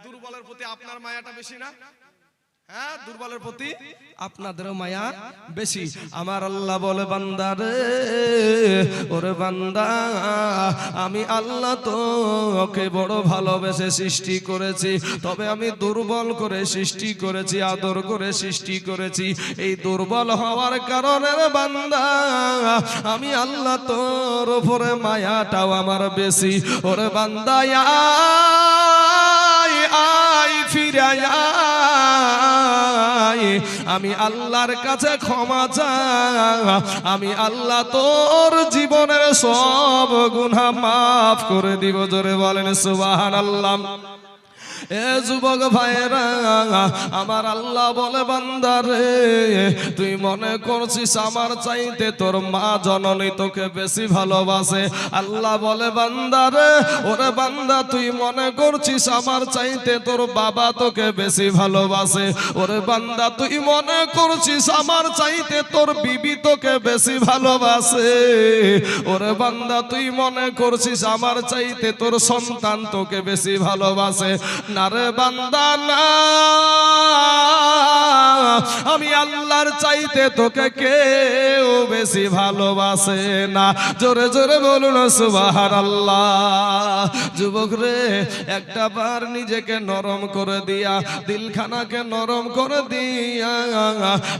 দুর্বলের প্রতি আপনার মায়াটা বেশি না? হ্যাঁ, দুর্বলের প্রতি আপনাদেরও মায়া বেশি। আমার আল্লাহ বলে বান্দা রে, ওরে বান্দা, আমি আল্লাহ তোকে বড় ভালোবেসে সৃষ্টি করেছি, তবে আমি দুর্বল করে সৃষ্টি করেছি, আদর করে সৃষ্টি করেছি। এই দুর্বল হওয়ার কারণে বান্দা, আমি আল্লাহ তোর উপরে মায়াটাও আমার বেশি। ওরে বান্দা আয় ফিরে আয়, আমি আল্লাহর কাছে ক্ষমা চা, আমি আল্লাহ তোর জীবনের সব গুনাহ মাফ করে দিব। জোরে বলেন সুবহানাল্লাহ। এ যুবক ভাইরা, আমার আল্লাহ বলে বান্দা রে, তুই মনে করছিস আমার চাইতে তোর মা জননী তোকে বেশি ভালোবাসে। আল্লাহ বলে বান্দা রে, ওরে বান্দা, তুই মনে করছিস আমার চাইতে তোর বাবা তোকে বেশি ভালোবাসে। ওরে বান্দা, তুই মনে করছিস আমার চাইতে তোর বিবি তোকে বেশি ভালোবাসে। ওরে বান্দা, তুই মনে করছিস আমার চাইতে তোর সন্তান তোকে বেশি ভালোবাসে। না রে বান্দা না, আমি আল্লাহর চাইতে তোকে কেউ বেশি ভালোবাসে না। জোরে জোরে বলুন সুবহানাল্লাহ। যুবক রে, একটা বার নিজেকে নরম করে দিয়া, দিলখানাকে নরম করে দিয়া,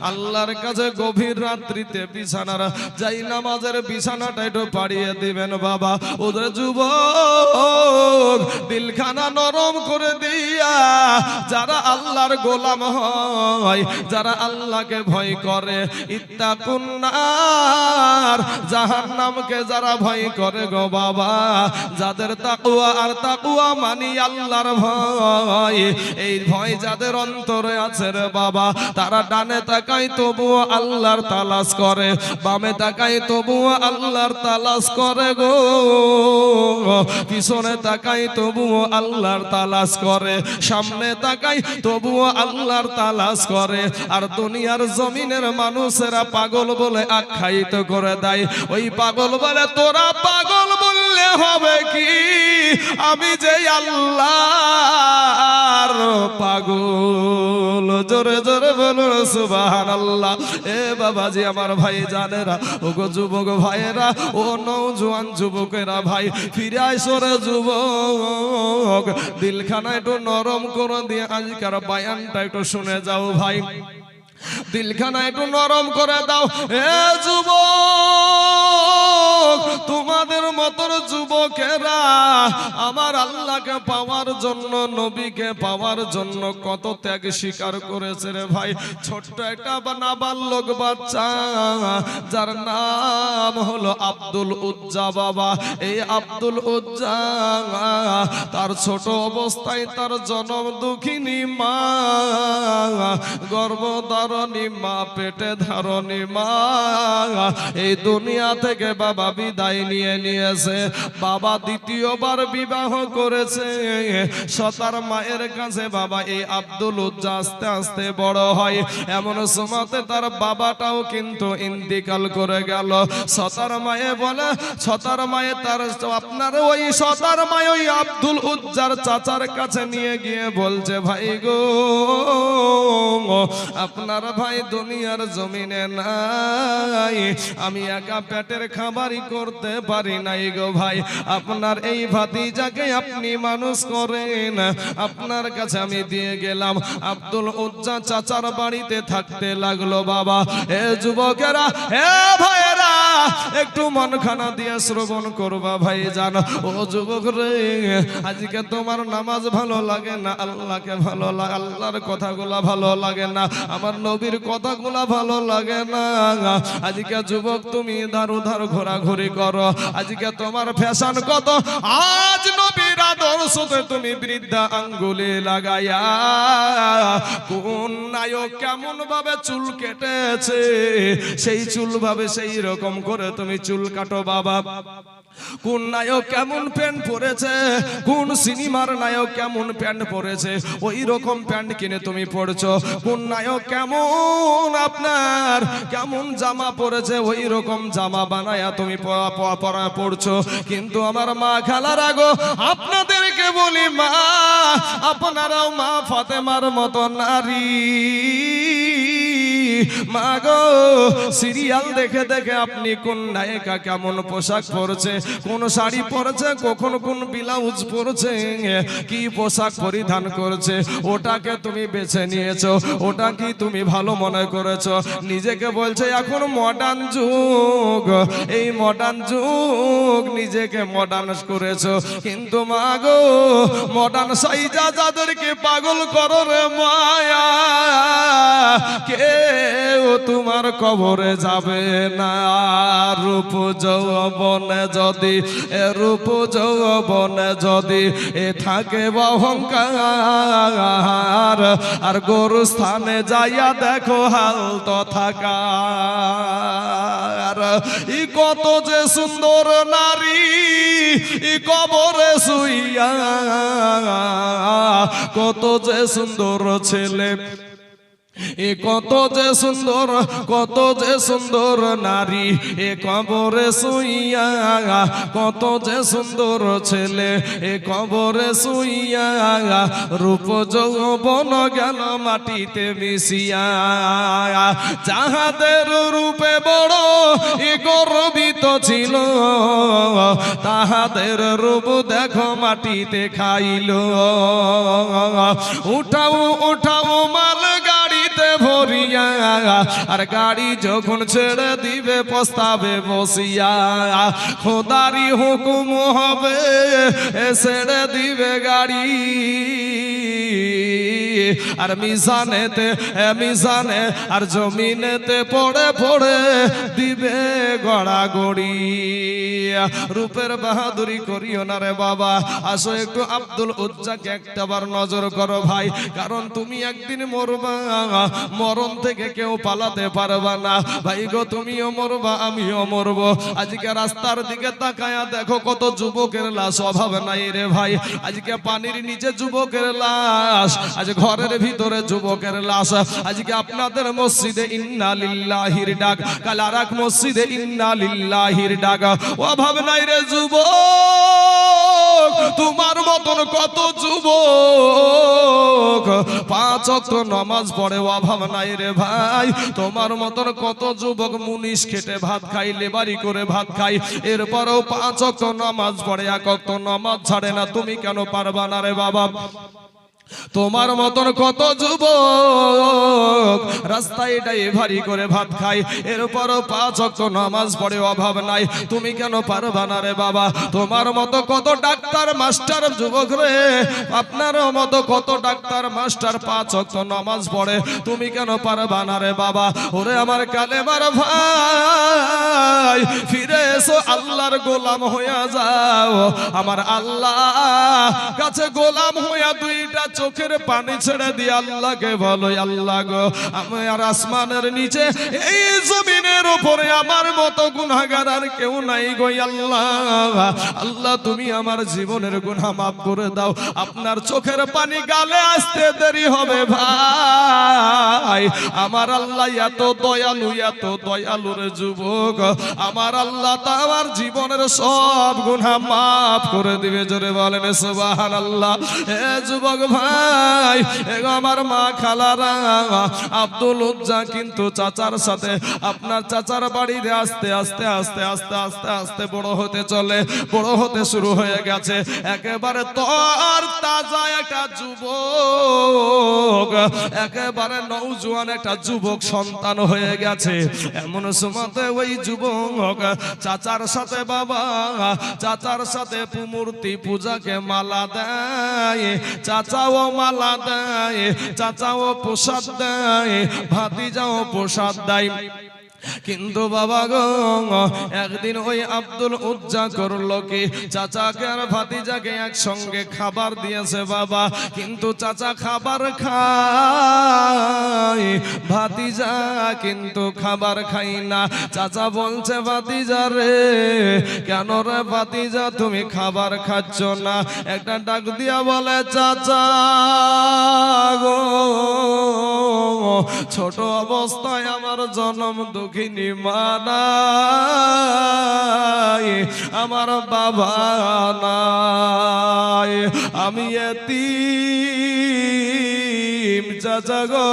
আল্লাহর কাছে গভীর রাত্রিতে বিছানার যাই নামাজের বিছানাটা একটু পাড়িয়ে দিবেন বাবা। ওদের যুবক দিলখানা নরম করে দিয়া, যারা আল্লাহর গোলাম হয়, যারা আল্লাহকে ভয় করে, ইত্তাকুন নার, জাহান্নামকে যারা ভয় করে গো বাবা, যাদের তাকওয়া আর তাকওয়া মানি আল্লাহর ভয়, এই ভয় যাদের অন্তরে আছে রে বাবা, তারা ডানে তাকায় তবুও আল্লাহর তালাশ করে, বামে তাকায় তবুও আল্লাহর তালাশ করে গো, পিছনে তাকায় তবুও আল্লাহর তালাশ করে, সামনে তাকাই তবুও আল্লাহর তালাশ করে। আর দুনিয়ার জমিনের মানুষেরা পাগল বলে আখ্যায়িত করে দেয়। ওই পাগল বলে, তোরা পাগল বললে হবে কি, আমি যে আল্লাহর পাগল। জোরে জোরে বলুন সুবহানাল্লাহ। এ বাবাজি, আমার ভাই জানেরা, ও গো যুবক ভাইয়েরা, ও নওজোয়ান যুবকেরা, ভাই ফিরে আইসো রে যুবক, দিলখানা একটু নরম করে দিয়ে আজকের বায়ানটা একটু শুনে যাও ভাই, দিলখানা একটু নরম করে দাও। এ যুবক, তোমাদের মতন যুবকেরা আমার আল্লাহকে পাওয়ার জন্য, নবীকে পাওয়ার জন্য কত ত্যাগ স্বীকার করেছে রে ভাই। ছোট্ট একটা নাবালক বাচ্চা, যার নাম হলো আব্দুল উজ্জা বাবা। এই আব্দুল উজ্জা, তার ছোট অবস্থায় তার জনম দুঃখিনী মা, গর্ভধারণী মা, পেটে ধারণী মা, এই দুনিয়া থেকে বাবা বিদায় নিয়েছে। বাবা দ্বিতীয়বার বিবাহ করেছে। সতার মায়ের কাছে বাবা এই আব্দুল উজ্জা আস্তে আস্তে বড় হয়। এমন সময়তে তার বাবাটাও কিন্তু ইন্তিকাল করে গেল। সতার মায়ে বলে, সতার মায়ে তার আপনার ওই সতার মায়ে ওই আব্দুল উজ্জার চাচার কাছে নিয়ে গিয়ে বলছে, ভাই গো, আপনার ভাই দুনিয়ার জমিনে নাই, আমি একা পেটের খাবারই করতে পারি নাই গো ভাই, আপনার এই ভাতিজাকে আপনি মানুষ করেন, আপনার কাছে আমি দিয়ে গেলাম। আব্দুল উজ্জা চাচার বাড়িতে থাকতে লাগলো বাবা। এ যুবকেরা, হে ভাইয়েরা, একটু মনখানা দিয়ে শ্রবণ করবা ভাই জানো। ও যুবক রে, আজকে তোমার নামাজ ভালো লাগে না, আল্লাহকে ভালো লাগে, আল্লাহর কথাগুলা ভালো লাগে না, আমার নবীর কথাগুলা ভালো লাগে না। আজকে যুবক তুমি ধার উধার ঘোরাঘুরি করো, আজকে তোমার ফ্যাশন কত, আজ নবীর আদর্শতে তুমি বৃদ্ধা আঙ্গুলে লাগাইয়া, কোন নায়ক কেমন ভাবে চুল কেটেছে, সেই চুল ভাবে সেই রকম করে তুমি চুল কাটো বাবা। কোন নায়ক কেমন প্যান্ট পরেছে, কোন সিনেমার নায়ক কেমন প্যান্ট পরেছে, ওই রকম প্যান্ট কিনে তুমি পড়ছো। কোন নায়ক কেমন আপনার কেমন জামা পরেছে, ওই রকম জামা বানায়া তুমি পড়ছো। কিন্তু আমার মা খালারা গো, আপনাদেরকে বলি মা, আপনারাও মা ফাতেমার মতো নারী। মা গো, সিরিয়াল দেখে দেখে আপনি কোন নায়িকা কেমন পোশাক পরছে, কোন শাড়ি পরছে, কখন কোন ব্লাউজ পরছে, কি পোশাক পরিধান করছে, ওটাকে তুমি বেছে নিয়েছো, ওটা কি তুমি ভালো মনে করেছো? নিজেকে বলছে এখন মডার্ন যুগ, এই মডার্ন যুগ নিজেকে মডার্ন করেছো। কিন্তু মা গো, মডার্ন সাইজা যাদেরকে পাগল করো রে মায়া, কেউ তোমার কবরে যাবে না। রূপ যৌবনে যদি, রূপ যৌবনে যদি থাকে অহংকার, আর গরু স্থানে যাইয়া দেখো হাল তো থাকার। ই কত যে সুন্দর নারী ই কবরে শুইয়া, কত যে সুন্দর ছেলে, এ কত যে সুন্দর, কত যে সুন্দর নারী এ কবরে শুইয়া, কত যে সুন্দর ছেলে এ কবরে শুইয়া, রূপ যৌবন গেল মাটিতে মিশিয়া। যাহাদের রূপে বড় এ গর্বিত ছিল, তাহাদের রূপ দেখো মাটিতে খাইল। উঠাও উঠাও মাল গাড়িতে ভরিয়া, আর গাড়ি যখন ছেড়ে দিবে পস্তাবে বসিয়া। খোদারি হুকুম হবে ছেড়ে দিবে গাড়ি, আর মিজানেতে মিজানে আর জমিনেতে পড়ে পড়ে দিবে গড়াগড়ি। রূপের বাহাদুরি করিও না রে বাবা। আসো একটু আব্দুল উজ্জাকে একটাবার নজর করো ভাই, কারণ তুমি একদিন মরবা, মরণ থেকে কেউ পালাতে পারবা না ভাই গো। তুমিও মরবা, আমিও মরবো। আজকে রাস্তার দিকে তাকায়া দেখো কত যুবকের লাশ, অভাব নাই রে ভাই। আজকে পানির নিচে যুবকের লাশ, আজ ঘরের ভিতরে যুবকের লাশ। আজকে আপনাদের মসজিদে ইন্না লিল্লাহির ডাক, কাল আরেক মসজিদে ইন্না লিল্লাহির ডাক। অভাব নাই রে যুবক, তোমার মতন কত যুবক 5 ওয়াক্ত নামাজ পড়ে, অভাব নাই রে ভাই। তোমার মতন কত যুবক মুনিশ খেটে ভাত খাই, লেবারি করে ভাত খাই, এরপরও 5 ওয়াক্ত নামাজ পড়ে, 1 ওয়াক্ত নামাজ ছাড়ে না। তুমি কেন পারবা না রে বাবা? তোমার মতন কত যুবক রাস্তায় ড্রাইভারি করে ভাত খায়, এরপরও 5 ওয়াক্ত নামাজ পড়ে, অভাব নাই। তুমি কেন পারবা না রে বাবা? তোমার মতো কত ডাক্তার মাস্টার যুবক রে, আপনারও মতো কত ডাক্তার মাস্টার 5 ওয়াক্ত নামাজ পড়ে, তুমি কেন পারবা না রে বাবা? ওরে আমার কালেমার ভাই, ফিরে এসো, আল্লাহর গোলাম হইয়া যাও। আমার আল্লাহ কাছে গোলাম হইয়া দুইটা চোখের পানি ছেড়ে দিয়ে আল্লাহকে বলো, আল্লাহ গো, আমি আর আসমানের নিচে এই জমিনের উপরে আমার মতো গুনাহগার আর কেউ নাই গো আল্লাহ। আল্লাহ তুমি আমার জীবনের গুনাহ মাফ করে দাও। আপনার চোখের পানি গালে আসতে দেরি হবে ভাই। আমার আল্লাহ এত দয়ালু, এত দয়ালু রে যুবক, আমার আল্লাহ তা আমার জীবনের সব গুনাহ মাফ করে দিবে। জোরে বলেন সুবহানাল্লাহ। এ যুবক ভাই, আমার মা খালারা, আব্দুল উজ্জা কিন্তু চাচার সাথে, আপনার চাচার বাড়িতে আস্তে আস্তে আস্তে আস্তে আস্তে আস্তে বড় হতে চলে, বড় হতে শুরু হয়ে গেছে। একেবারে তর তাজা একটা যুবক, একেবারে নওজোয়ান একটা যুবক সন্তান হয়ে গেছে। এমন সময়তে ওই যুবক চাচার সাথে, বাবা চাচার সাথে মূর্তি পূজাকে মালা দেয়, চাচাও মালা দেয়, চাচাও প্রসাদ দেয়, ভাতিজাও প্রসাদ দেয়। কিন্তু বাবা গো একদিন ওই আব্দুল উজ্জা করলো কি চাচাকে আর ভাতিজাকে একসঙ্গে খাবার দিয়েছে বাবা, কিন্তু চাচা খাবার খায় ভাতিজা কিন্তু খাবার খাই না। চাচা বলছে ভাতিজা রে কেন রে ভাতিজা তুমি খাবার খাচ্ছ না? একটা ডাক দিয়া বলে চাচা গো ছোট অবস্থায় আমার জন্ম দুঃখিনী মা নাই, আমার বাবা নাই, আমি এতিম চাচা গো,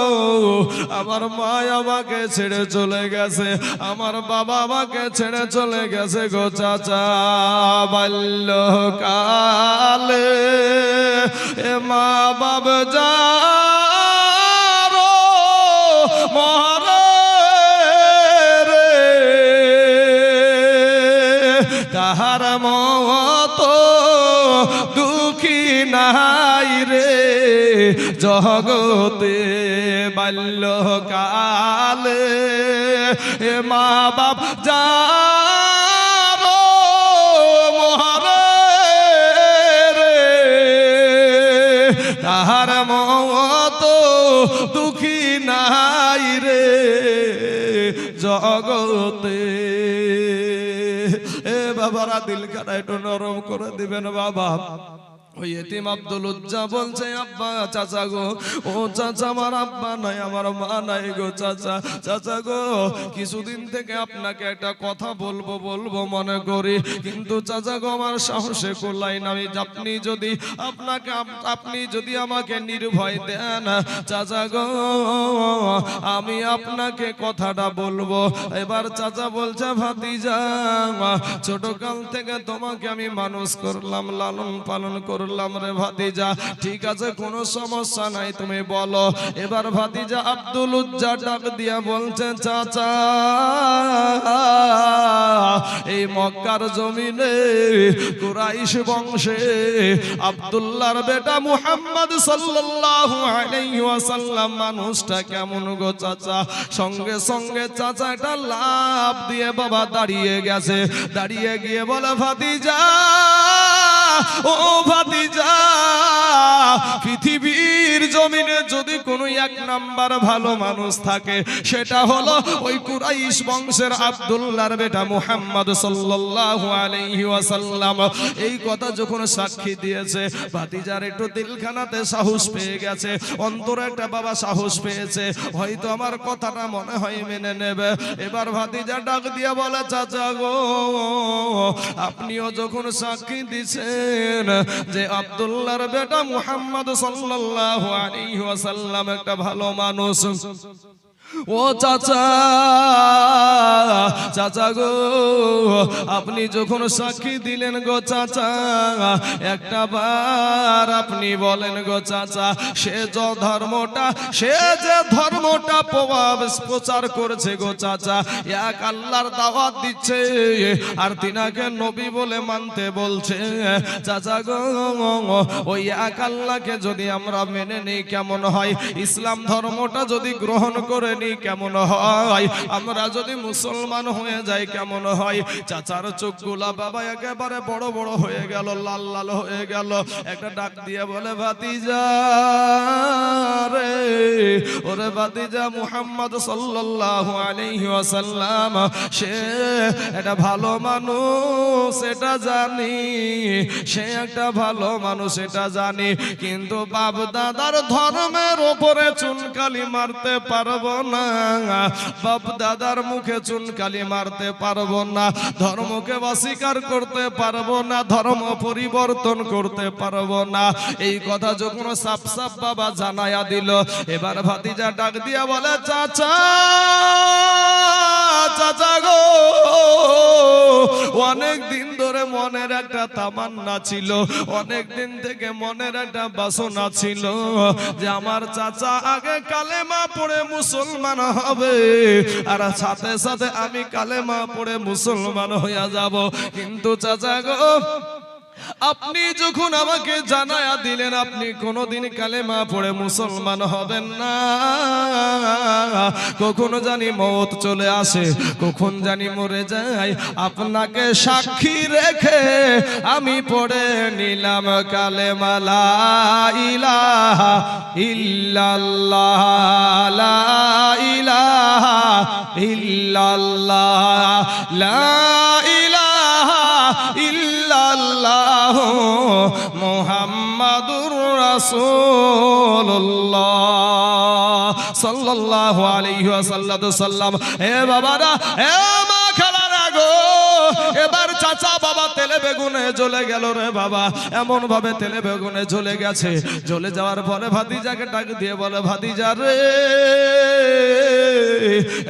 আমার মা আমাকে ছেড়ে চলে গেছে, আমার বাবা আমাকে ছেড়ে চলে গেছে গো চাচা। বাল্যকালে এ মা বাবা যা তাহার মতো দুঃখী নাই রে জগতে। বাল্যকালে এ মা বাপ যার মরে রে তাহার মতো দুঃখী নাই রে জগতে। এ বাবারা দিলখানা একটু নরম করে দিবেন বাবা। ওই এতিম আব্দুল উজ্জা বলছে আব্বা চাচা গো ও চাচা আমার আব্বা নাই আমার মা নাই গো চাচা। চাচা গো কিছুদিন থেকে আপনাকে একটা কথা বলবো বলবো মনে করি, কিন্তু চাচা গো আমার সাহসে কোলাই না। আপনি যদি আমাকে নির্ভয় দেন চাচা গো আমি আপনাকে কথাটা বলবো। এবার চাচা বলছে ভাতিজা ছোটকাল থেকে তোমাকে আমি মানুষ করলাম, লালন পালন করলাম রে ভাতিজা, ঠিক আছে কোনো সমস্যা নাই তুমি বলো। এবার ভাতিজা আব্দুল উজ্জা ডাক দিয়া বলছে চাচা এই মক্কার জমিনে কুরাইশ বংশে আব্দুল্লাহর বেটা মুহাম্মদ সাল্লাল্লাহু আলাইহি ওয়াসাল্লাম মানুষটা কেমন গো চাচা? সঙ্গে সঙ্গে চাচা একটা লাফ দিয়ে বাবা দাঁড়িয়ে গেছে, দাঁড়িয়ে গিয়ে বলে ভাতিজা ও ভাতিজা পৃথিবীর জমিনে যদি কোনো এক নাম্বার ভালো মানুষ থাকে সেটা হলো ওই কুরাইশ বংশের আব্দুল্লাহর বেটা মুহাম্মদ সাল্লাল্লাহু আলাইহি ওয়াসাল্লাম। এই কথা যখন সাক্ষী দিয়েছে ভাতিজার একটু দিলখানাতে সাহস পেয়ে গেছে, অন্তরে একটা বাবা সাহস পেয়েছে, হয়তো আমার কথাটা মনে হয় মেনে নেবে। এবার ভাতিজা ডাক দিয়া বলে চাচা গো আপনিও যখন সাক্ষী দিছেন যে আব্দুল্লাহর বেটা মুহাম্মদ সাল্লাল্লাহু আলাইহি ওয়াসাল্লাম একটা ভালো মানুষ, ও চাচা চাচা গো আপনি যখন সাক্ষী দিলেন গো চাচা একটা বার আপনি বলেন গো চাচা সে যে ধর্মটা প্রচার করেছে গো চাচা, এক আল্লাহর দাওয়াত দিচ্ছে আর তিনাকে নবী বলে মানতে বলছে চাচা গো, ওই এক আল্লাহকে যদি আমরা মেনে নিই কেমন হয়? ইসলাম ধর্মটা যদি গ্রহণ করে কেমন হয়? আমরা যদি মুসলমান হয়ে যাই কেমন হয়? চাচার চোখগুলা বাবা একেবারে বড় বড় হয়ে গেল, লাল লাল হয়ে গেল। একটা ডাক দিয়ে বলে ভাতিজা রে ওরে ভাতিজা মুহাম্মদ সাল্লাল্লাহু আলাইহি ওয়াসাল্লাম সে একটা ভালো মানুষ এটা জানি, সে একটা ভালো মানুষ এটা জানি, কিন্তু বাপ দাদার ধর্মের উপরে চুনকালি মারতে পারবো না, বাপ দাদার মুখে চুনকালি মারতে পারবো না, ধর্মকে অস্বীকার করতে পারবো না, ধর্ম পরিবর্তন করতে পারবো না। এই কথা যখন সাপ সাপ বাবা জানায়া দিল, এবার ভাতিজা ডাক দিয়া বলে চাচা চাচা গো অনেক দিন ধরে মনের একটা তামান্না ছিল, অনেক দিন থেকে মনের একটা বাসনা ছিল যে আমার চাচা আগে কালেমা পড়ে মুসলমান হবে আর সাথে সাথে আমি কালেমা পড়ে মুসলমান হইয়া যাব। কিন্তু চাচা গো আপনি যখন আমাকে জানায়া দিলেন আপনি কোনোদিন কালেমা পড়ে মুসলমান হবেন না, কখনো জানি মওত চলে আসে, কখন জানি মরে যায়, আপনাকে সাক্ষী রেখে আমি পড়ে নিলাম কালেমা লা ইলাহা ইল্লাল্লাহ, লা ইলাহা ইল্লাল্লাহ, লা ইলাহা ইল্লাল্লাহ মুহাম্মাদুর রাসূলুল্লাহ সাল্লাল্লাহু আলাইহি ওয়াসাল্লাম। হে বাবারা, হে মা খালারা গো, এবার চাচা বাবা তেলে বেগুনে জ্বলে গেল রে বাবা, এমন ভাবে তেলে বেগুনে জ্বলে গেছে। জ্বলে যাওয়ার পরে ভাতিজাকে ডাক দিয়ে বলে, ভাতিজা রে,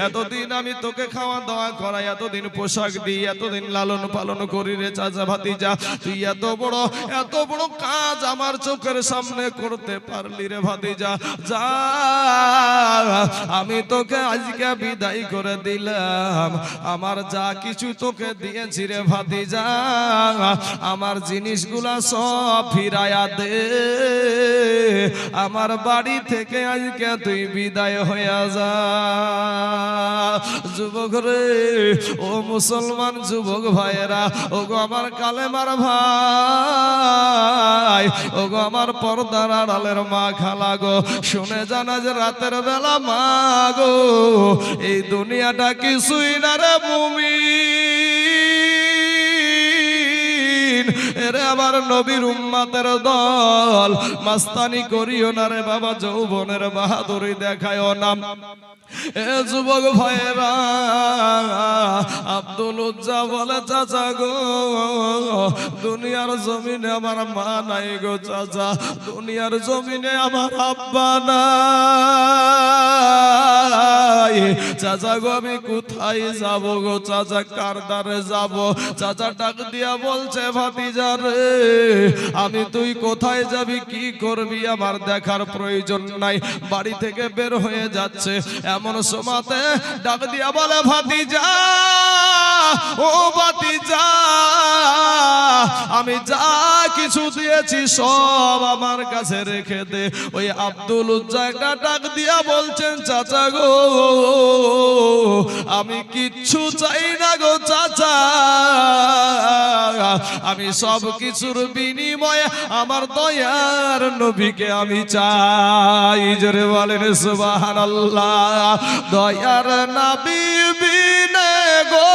এতদিন আমি তোকে খাওয়া দাওয়া করাই, এতদিন পোশাক দিই, এতদিন লালন পালন করি রে চাচা ভাতিজা, তুই এত বড় কাজ আমার চোখের সামনে করতে পারলি রে ভাতিজা, যা আমি তোকে আজকে বিদায় করে দিলাম, আমার যা কিছু তোকে দিয়েছি রে ভাতিজা, আমার জিনিসগুলা সব ফিরায়া দে, আমার বাড়ি থেকে আজকে তুই বিদায় হইয়া যা। যুবক রে, ও মুসলমান যুবক ভাইয়েরা, ও গো আমার কালেমার ভাই, ও গো আমার পর্দার আড়ালের মা খালা গো, শুনে জানা যে রাতের বেলা মা গো, এই দুনিয়াটা কিছুই না রে মুমিন, এরে আমার নবীর উম্মতের দল, মাস্তানি করিও না রে বাবা, যৌবনের বাহাদুরি দেখায়ও না। এ যুবক ভাইরা, আব্দুল উজ্জা বলে, চাচা গো, দুনিয়ার জমিনে আমার মা নাই গো চাচা, দুনিয়ার জমিনে আমার আব্বা নাই, চাচা গো আমি কোথায় যাব গো চাচা, কার দ্বারে যাব? চাচা ডাক দিয়া বলছে, ভাতিজা রে, আমি তুই কোথায় যাবি, কি করবি আমার দেখার প্রয়োজন নাই। বাড়ি থেকে বের হয়ে যাচ্ছে, এমন সময়তে ডাক দিয়া বলে, ভাতিজা, ও ভাতিজা, আমি যা কিছু দিয়েছি সব আমার কাছে রেখে দে। ওই আব্দুল উজ্জা একটা ডাক দিয়া বলছেন, চাচা গো, আমি কিচ্ছু চাই না গো চাচা, আমি সব কিছুর বিনিময়ে আমার দয়ার নবীকে আমি চাই। জোরে বলেন সুবহানাল্লাহ। দয়ার নবী বিনে গো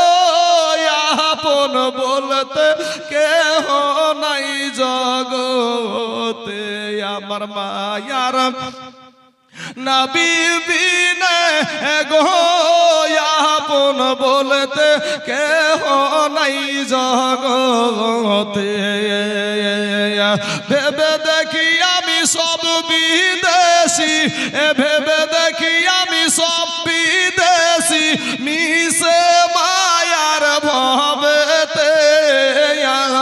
আপন বলতে কেহ নাই জগতে, আমার মায়ার নবী বিনে গো আপন বলতে কেহ নাই জগতে, ভেবে দেখি আমি সব বিদেশি, ভেবে দেখি আমি সব বিদেশি, মিশে মায়ার ভবেতে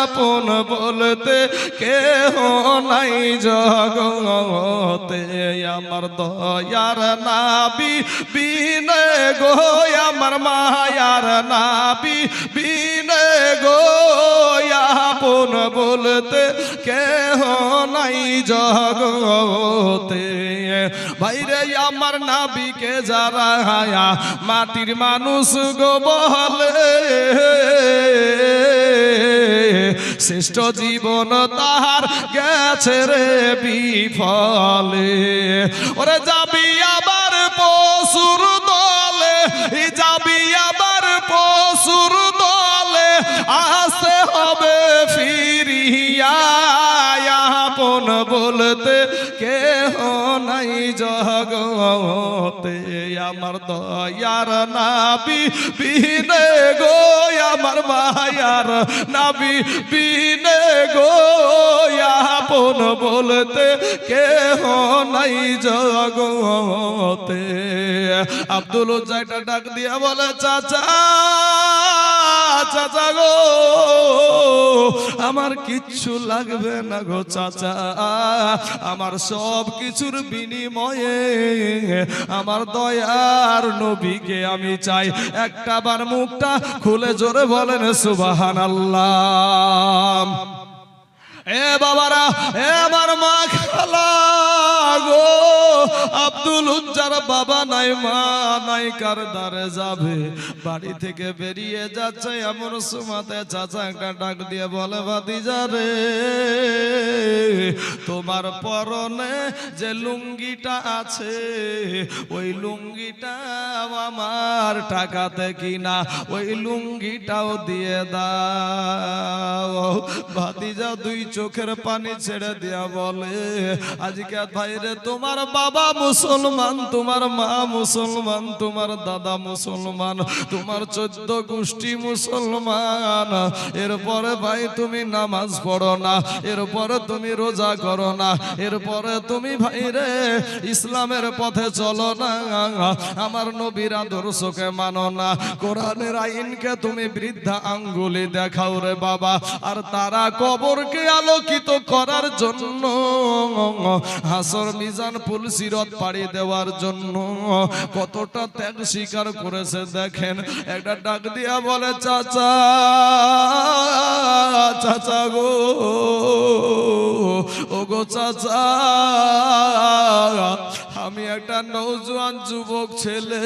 আপন বলতে কেহ নাই জগতে, আমার দয়ার নবী বিনে গো আমার মায়ার নবী বিনে গো আপন বলতে কেহ নাই জগতে। ভাইরে আমার নবীকে যারা মাটির মানুষ গো বলে, শ্রেষ্ঠ জীবন তাহার গেছে রে বিফলে। ওরে যাবি আবার পশুর দলে, যাবি আবার পশুর দলে, আসতে হবে ফিরিয়া আপন বলতে কেহ নাই জগতে, আমার দয়ার নবী বিনে গো আমার মায়ার নবী বিনে গো আপন বলতে কেহ নাই জগতে। আব্দুল উজ্জাটা ডাক দিয়া বলে, চাচা, চাচা গো, আমার কিচ্ছু লাগবে না গো চাচা, আমার সব কিছুর বিনিময়ে আমার দয়ার নবীকে আমি চাই। একটা বার মুখটা খুলে জোরে বলেন সুবহানাল্লাহ। এ বাবারা, এ আমার মা খালা গো, আব্দুল উজ্জার বাবা নাই, মা নাই, কার দ্বারে যাবে? বাড়ি থেকে বেরিয়ে যাচ্ছে এমন সুমাতে চাচা একটা ডাক দিয়ে বলে, ভাতিজা রে, তোমার পরনে যে লুঙ্গিটা আছে ওই লুঙ্গিটা আমার টাকাতে কিনা, ওই লুঙ্গিটাও দিয়ে দাও। ভাতিজা দুই চোখের পানি ছেড়ে দিয়া বলে, আজকে ভাইরে তোমার বাবা মুসলমান, তোমার মা মুসলমান, তোমার দাদা মুসলমান, তোমার 14 গোষ্ঠী মুসলমান, এরপরে ভাই তুমি নামাজ পড়ো না, এরপরে তুমি রোজা করো না, এরপরে তুমি ভাইরে ইসলামের পথে চলো না, আমার নবীর আদর্শকে মানো না, কোরআনের আইনকে তুমি বৃদ্ধা আঙ্গুলি দেখাও রে বাবা। আর তারা কবরকে আলোকিত করার জন্য, হাসর মিজান পুল সিরাত পাড়ি দেওয়ার জন্য কতটা ত্যাগ স্বীকার করেছে দেখেন। একটা ডাক দিয়া বলে, চাচা, চাচা গো, ও গো চাচা, আমি একটা নওজোয়ান যুবক ছেলে,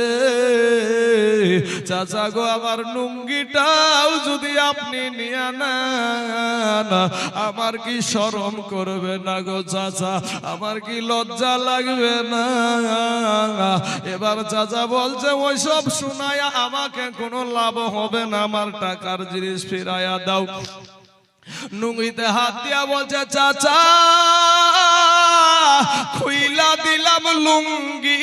চাচা গো, আমার লুঙ্গিটাও যদি আপনি নিয়ে নেন আমার কি শরম করবে না গো চাচা? আমার কি লজ্জা লাগবে না? এবার চাচা বলছে, ওইসব শোনায়া আমাকে কোনো লাভ হবে না, আমার টাকার জিনিস ফিরাইয়া দাও। লুঙ্গিতে হাত দিয়া বলছে, চাচা, খুইলা দিলাম লুঙ্গি,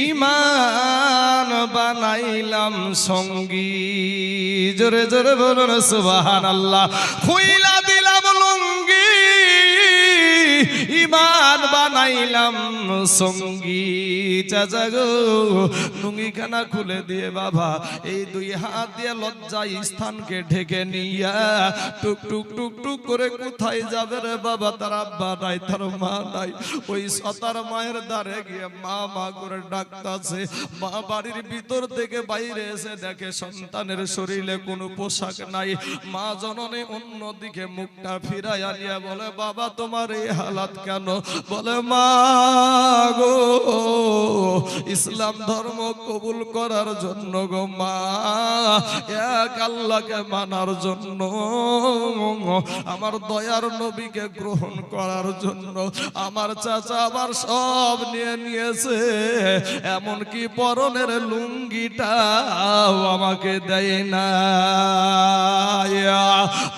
ইমান বানাইলাম সঙ্গী। জোরে জোরে বলুন সুবহানাল্লাহ। খুইলা দিলাম লুঙ্গি, ইমান বানাইলাম সঙ্গী। চাচা গো, লুঙ্গিখানা খুলে দিয়ে বাবা এই দুই হাত দিয়ে লজ্জা স্থানকে ঢেকে নিয়া টুক টুক টুক টুক করে কোথায় যাবে রে বাবা? তার আব্বা নাই, তার মা নাই, ওই সতার মায়ের দ্বারে গিয়ে মা মা করে ডাকতাছে। মা বাড়ির ভিতর থেকে বাইরে এসে দেখে সন্তানের শরীরে কোনো পোশাক নাই। মা জননী অন্যদিকে মুখটা ফিরাইয়া নিয়ে বলে, বাবা তোমার এই হালাত কেন? বলে, মা গো, ইসলাম ধর্ম কবুল করার জন্য গো মা, এক আল্লাহকে মানার জন্য, আমার দয়ার নবীকে গ্রহণ করার জন্য আমার চাচা আবার সব নিয়ে নিয়েছে, এমনকি পরনের লুঙ্গিটাও আমাকে দেয় না।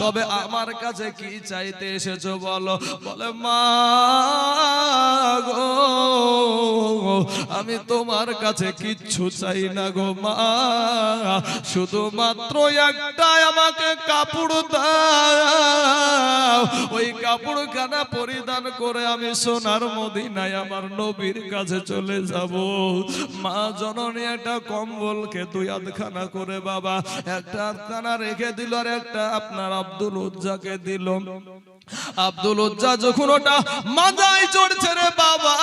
তবে আমার কাছে কি চাইতে এসেছো বলো? বলে, মা গো, আমি তোমার কাছে কিচ্ছু চাই না গো মা, শুধুমাত্র একটাই আমাকে কাপড় দাও, ওই কাপড়খানা পরিধান করে আমি সোনার মদিনায় আমার নবীর কাছে চলে যাব। মা জননী একটা কম্বলকে দুই আধখানা করে বাবা একটা আধখানা রেখে দিল, আর একটা আপনার আব্দুল উজ্জাকে দিল। আব্দুল উজ্জা যখন ওটা মাথায় চড়ছে রে বাবা,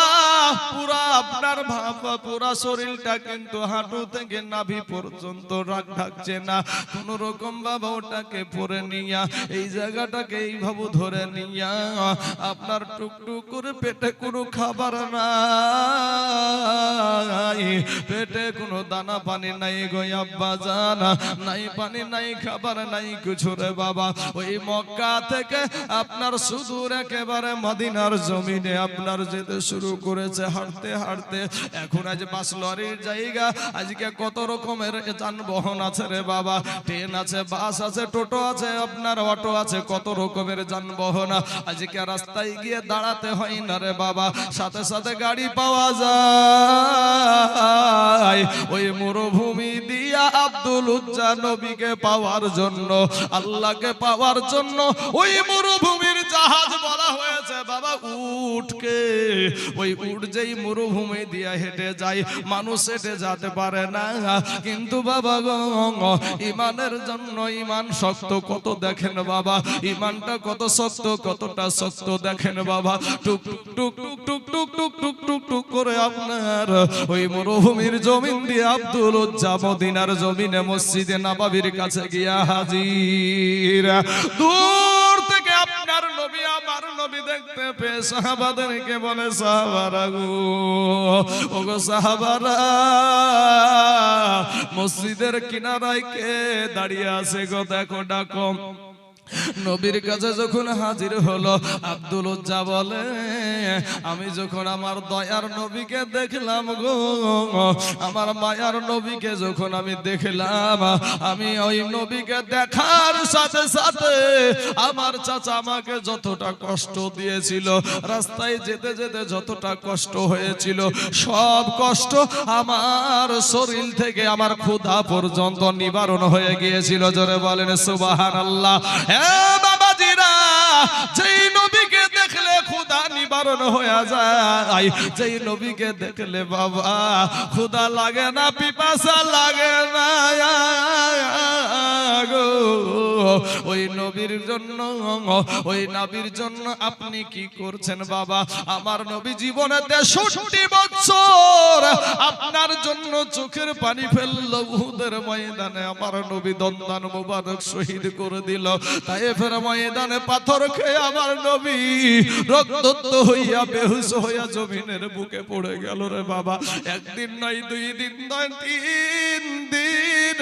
পুরা আপনার ভাবা পুরা শরীরটা কিন্তু হাঁটু থেকে নাভি পর্যন্ত রাগ ঢাকছে না, কোন রকম বাবা ওটাকে পরে নিয়া এই জায়গাটাকে এইভাবে ধরে নিয়া আপনার টুকটুক করে পেটে কোনো খাবার নাই, পেটে কোনো দানা পানি নাই গো আব্বা জানা, নাই পানি নাই খাবার নাই কিছু রে বাবা। ওই মক্কা থেকে আপনার সুদূর একেবারে মদিনার জমিনে আপনার যেতে শুরু করেছে হাঁটতে হাঁটতে। এখন আজ বাস লরির জায়গা, আজকে কত রকমের যানবাহন আছে রে বাবা, ট্রেন আছে, বাস আছে, টোটো আছে, আপনার অটো আছে, কত রকমের যানবাহন। আজকে রাস্তায় গিয়ে দাঁড়াতে হয় না রে বাবা, সাথে সাথে গাড়ি পাওয়া যায়। ওই মরুভূমি দিয়া আব্দুল উজ্জা নবীকে পাওয়ার জন্য, আল্লাহকে পাওয়ার জন্য ওই মরুভূমির জাহাজ বলা হয়েছে বাবা উটকে। ওই উট যেই মরুভূমি দিয়া হেঁটে যায়, মানুষ হেঁটে যেতে পারে না, কিন্তু বাবা গো ইমানের জন্য ইমান শক্ত কত দেখেন বাবা, ইমানটা কত শক্ত, কতটা শক্ত দেখেন বাবা। টুক টুক টুক টুক টুক টুক টুক টুক টুক করে আপনার ওই মরুভূমির জমিন দিয়ে আব্দুল উজ্জা মদিনার জমিনে মসজিদে নববীর কাছে গিয়া হাজির। দূর থেকে আপনার নবী দেখতে পেয়ে সাহাবাদেরকে বলে, সাহাবারা গো, ওগো সাহাবারা, মসজিদের কিনারায় কে দাঁড়িয়ে আছে গো, দেখো ডাকো। নবীর কাছে যখন হাজির হলো আব্দুল উজ্জা বলে, আমি যখন আমার দয়ার নবীকে দেখলাম গো, আমার মায়ার নবীকে যখন আমি দেখলাম, আমি ওই নবীকে দেখার সাথে সাথে আমার চাচা আমাকে যতটা কষ্ট দিয়েছিল, রাস্তায় যেতে যেতে যতটা কষ্ট হয়েছিল, সব কষ্ট আমার শরীর থেকে আমার ক্ষুধা পর্যন্ত নিবারণ হয়ে গিয়েছিল। জোরে বলেন সুবহানাল্লাহ। বাবাজিরা, যেই নবীকে দেখলে ক্ষুধা নিবারণ হয়ে যায়, যেই নবীকে দেখলে বাবা ক্ষুধা লাগে না, পিপাসা লাগে না গো, ওই নবীর জন্য, ওই নবীর জন্য আপনি কি করছেন বাবা? আমার নবী জীবনে 63 বছর আপনার জন্য চোখের পানি ফেললো, উহুদের ময়দানে আমার নবী দন্দান মুবারক শহীদ করে দিল, তায়েফের ময়দানে পাথর খেয়ে আমার নবী রক্তাক্ত হইয়া বেহুশ হইয়া জমিনের বুকে পড়ে গেল রে বাবা। একদিন নয়, 2 দিন নয়, 3 দিন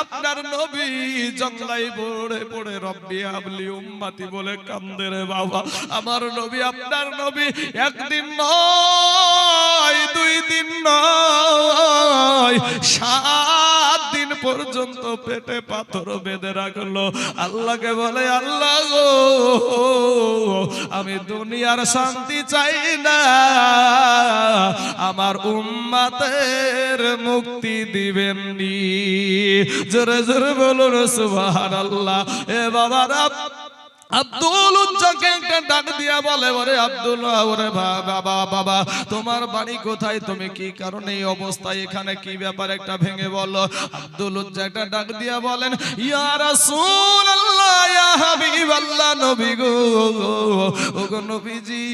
আপনার নবী জঙ্গলায় পড়ে পড়ে রব্বি হাবলি উম্মতি বলে কান্দে রে বাবা। আমার নবী, আপনার নবী একদিন নয়, 2 দিন নয়, 7 দিন পর্যন্ত পেটে পাথর বেঁধে রাখলো। আল্লাহকে বলে, আল্লাহ গো, আমি দুনিয়ার শান্তি চাই না, আমার উম্মতের মুক্তি দিবেন নি। জোরে জোরে বলুন সুবহানাল্লাহ। এ বাবারা, আব্দুল উজ্জাকে একটা ডাক দিয়া বলে, ওরে আব্দুল্লাহ, ওরে বাবা, বাবা তোমার বাড়ি কোথায়, তুমি কি কারণে এই অবস্থায় এখানে, কি ব্যাপার একটা ভেঙে বলো। আব্দুল উজ্জা একটা ডাক দিয়া বলেন, ইয়া রাসূলুল্লাহ, ইয়া হাবিবাল্লাহ, নবী গো, ওগো নবীজি,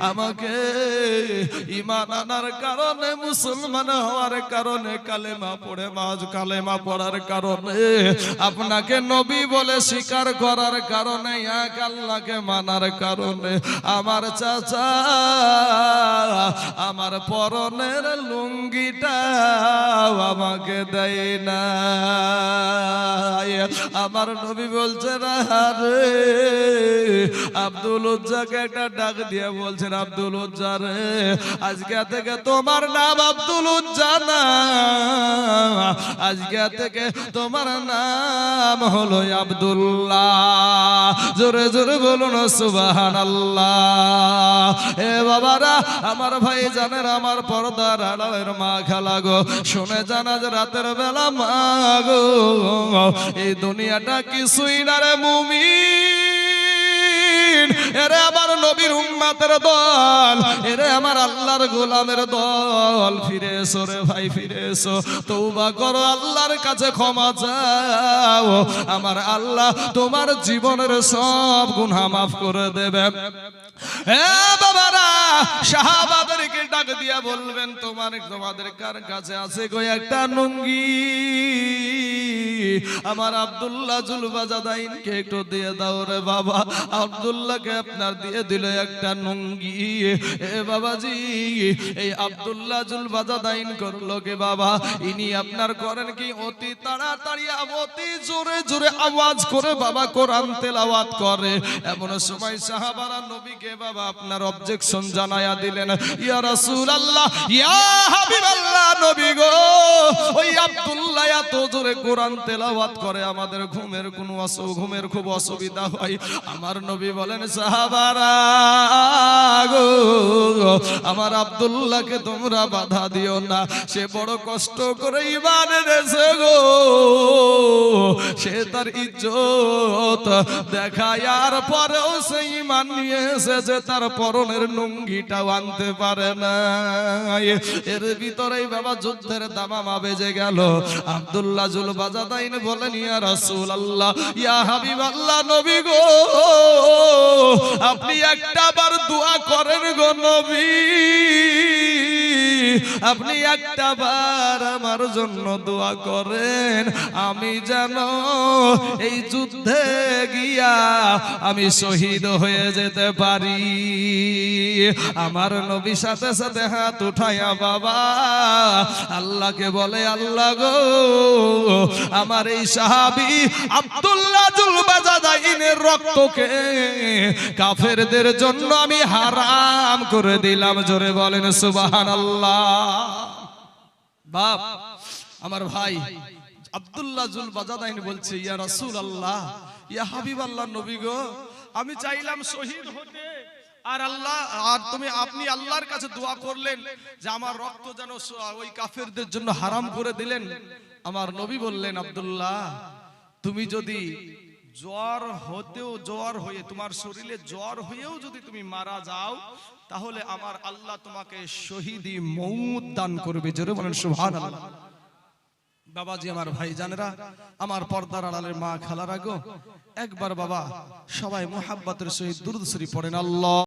আমাকে ঈমান আনার কারণে, মুসলমান হওয়ার কারণে, কালেমা পড়ে কালেমা পড়ার কারণে, আপনাকে নবী বলে স্বীকার করার কারণে, এক আল্লাহকে মানার কারণে আমার চাচা আমার পরনের লুঙ্গিটা আমাকে দেয় না। আমার নবী বলছেন, আরে আব্দুল উজ্জাকে একটা ডাক দিয়ে বলছেন, আব্দুল উজ্জা রে, আজকে থেকে তোমার নাম আব্দুল উজ্জা না, আজকে থেকে তোমার নাম হলো আব্দুল্লাহ। জোরে জোরে বলুন সুবহানাল্লাহ। এ বাবারা, আমার ভাই জানেন, আমার পর্দার আড়ালের মা খালা গো, শুনে জানা যে রাতের বেলা মা গো, এই দুনিয়াটা কিছুই না রে মুমিন, এরে আমার নবীর উম্মতের দল, এরে আমার আল্লাহর গোলামের দল, ফিরে এসো রে ভাই, ফিরে এসো, তওবা করো, আল্লাহর কাছে ক্ষমা চাও, আমার আল্লাহ তোমার জীবনের সব গুনাহ মাফ করে দেবে। বাবারা, সাহাবাদেরকে ডাক দিয়া বলবেন, তোমাদের কার কাছে আছে গো একটা লুঙ্গি, আমার আব্দুল্লাহ জুলবাজাদাইনকে একটু দিয়ে দাও রে বাবা। আব্দুল্লাহকে আপনার দিয়ে দিল একটা লুঙ্গি। এ বাবাজি, এই আব্দুল্লাহ জুলবাজাদাইন করলো কে বাবা, ইনি আপনার করেন কি, অতি তাড়াতাড়ি অতি জোরে জোরে আওয়াজ করে বাবা কোরআন তেলাওয়াত করে। এমন সময় সাহাবারা নবীকে বাবা আপনার অবজেকশন জানায়া দিলেন, ইয়া রাসূলুল্লাহ, ইয়া হাবিবাল্লাহ, নবী গো, ওই আব্দুল্লাহ এত জোরে কোরআন তেলাওয়াত করে, আমাদের ঘুমের খুব অসুবিধা হয়। আমার নবী বলেন, সাহাবারা গো, আমার আব্দুল্লাহকে তোমরা বাধা দিও না, সে বড় কষ্ট করে ঈমান এনেছে গো, সে তার ইজ্জত দেখায়ার পরেও সে ঈমান নিয়ে এসেছে, তার পরনের লুঙ্গিটাও আনতে পারে না। এর ভিতরেই বাবা যুদ্ধের দামামা বেজে গেল। আব্দুল্লাহ জুলবাজাদাইন বলেন, ইয়া রাসূলুল্লাহ, ইয়া হাবিবাল্লাহ, নবী গো, আপনি একটা বার দোয়া করেন গো নবী, আপনি একটা বার আমার জন্য দোয়া করেন, আমি যেন এই যুদ্ধে গিয়া আমি শহীদ হয়ে যেতে পারি। আমার নবী সাথে সাথে হাত উঠায়া বাবা আল্লাহকে বলে, আল্লাহ গো, আমার এই সাহাবী আব্দুল্লাহ জুল বাজাদাইনের রক্তকে কাফেরদের জন্য আমি হারাম করে দিলাম। জোরে বলেন সুবহানাল্লাহ। বাপ আমার ভাই আব্দুল্লাহ জুল বাজাদাইন বলছে, ইয়া রাসূলুল্লাহ, ইয়া হাবিবাল্লাহ, নবী গো, আমি চাইলাম শহীদ হতে, আর আল্লাহ আপনি আল্লাহর কাছে দোয়া করলেন যে আমার রক্ত যেন ওই কাফেরদের জন্য হারাম করে দিলেন। আমার নবী বললেন, আব্দুল্লাহ, তুমি যদি জ্বর হয়ে তোমার শরীরে জ্বর হয়েও যদি তুমি মারা যাও, তাহলে আমার আল্লাহ তোমাকে শহীদি মউত দান করবে। জোরে বলেন সুবহানাল্লাহ। বাবাজি আমার ভাই জানেরা, আমার পর্দার আড়ালের মা খালারা গো, একবার বাবা সবাই মুহাব্বতের সহিত দুরূদ শরীফ পড়েন। আল্লাহ